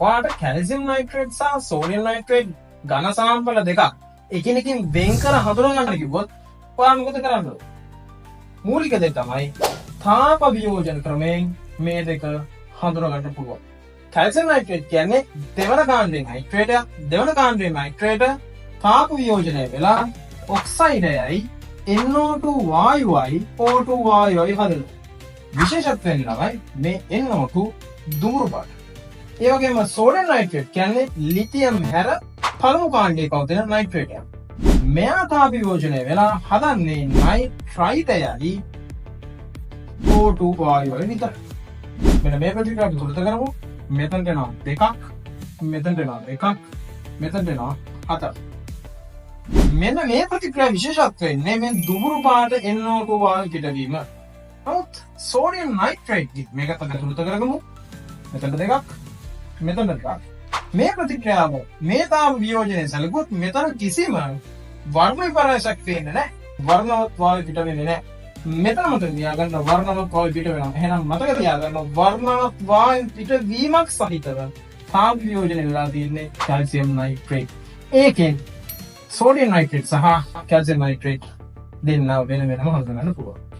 ඔයාලට calcium nitrate සහ sodium nitrate ඝන සාම්පල දෙකක් එකිනෙකින් වෙන් කර හඳුනා ගන්න කිව්වොත් ඔයා මොකද කරන්නේ? මූලික දේ තමයි තාප වියෝජන ක්‍රමයෙන් මේ දෙක හඳුනා ගන්න පුළුවන්. කැල්සියම් නයිට්‍රේට් කියන්නේ දෙවන කාණ්ඩයේ නයිට්‍රේට් දෙවන කාණ්ඩයේ නයිට්‍රේට් තාප වියෝජනය වෙලා ඔක්සයිඩයයි NO2 වායුවයි O2 වායුවයි හදනවා. විශේෂත්වයෙන් තමයි මේ NO2 දුමුරු පාට. ඒ වගේම සෝඩියම් නයිට්‍රේට් කියන්නේ ලිතියම් හැර පළමු කාණ්ඩයේ පවතින නයිට්‍රේට් එකක්. මෙයා තාප වියෝජනය වෙලා හදන්නේ නයිට්‍රයිටයයි O2 වායුවයි විතරයි. මෙන්න මේ ප්‍රතික්‍රියාව තුලත කරමු. මෙතනට එනවා දෙකක්, මෙතනට එනවා එකක්, මෙතනට එනවා හතරක්. මෙන්න මේ ප්‍රතික්‍රියා විශේෂත්වය වෙන්නේ මේ දුමුරු පාට NO2 වායු පිටවීම. නමුත් සෝඩියම් නයිට්‍රේට් මේකත් අද තුලත කරගමු. මෙතනට දෙකක්, මෙතනට එකක්. මේ ප්‍රතික්‍රියාව මේ තාප වියෝජනයේ සැලකුවොත් මෙතන කිසිම වර්ණ විපර්යාසයක් වෙන්නේ නැහැ. වර්ණවත් වායු පිට වෙන්නේ නැහැ. මෙතන මතක තියාගන්න වර්ණවත් වායු පිට වෙනවා. එහෙනම් මතක තියාගන්න වර්ණවත් වායු පිට වීමක් සහිතව තාප වියෝජනය වෙලා තියෙන්නේ කැල්සියම් නයිට්‍රේට්. ඒකෙන් සෝඩියම් නයිට්‍රේට් සහ කැල්සියම් නයිට්‍රේට් දෙන්නා වෙන වෙනම හඳුනගන්න පුළුවන්.